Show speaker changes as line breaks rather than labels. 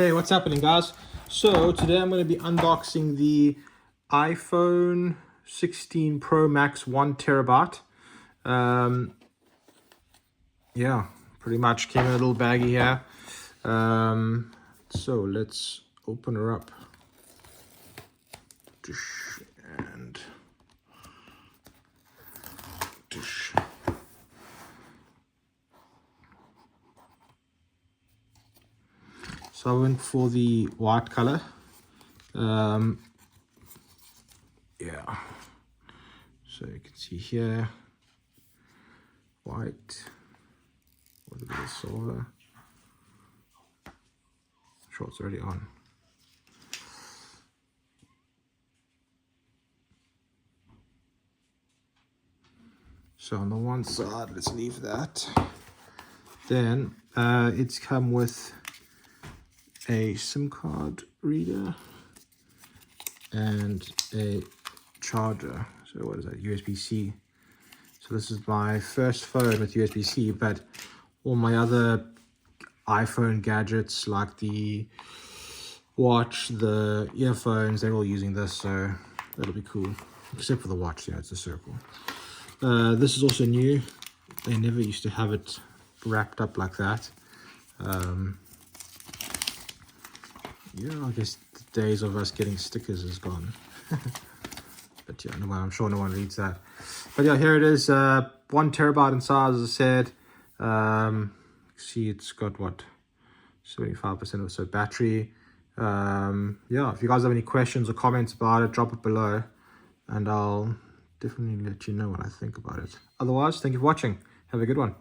Hey, what's happening, guys? So today I'm going to be unboxing the iPhone 16 Pro Max 1 terabyte. Yeah, pretty much came in a little baggie here. So let's open her up. And so I went for the white color. Yeah, so you can see here, white with a bit of silver. Sure, it's already on. So on the one side, let's leave that. Then it's come with a SIM card reader and a charger. So what is that? USB-C. So this is my first phone with USB-C, but all my other iPhone gadgets like the watch, the earphones, they're all using this, so that'll be cool. Except for the watch, you know, it's a circle. This is also new. They never used to have it wrapped up like that. Yeah, I guess the days of us getting stickers is gone. But yeah, I'm sure no one reads that. But yeah, here it is, 1 terabyte in size, as I said. See, it's got what, 75% or so battery. Yeah, if you guys have any questions or comments about it, drop it below, and I'll definitely let you know what I think about it. Otherwise, thank you for watching. Have a good one.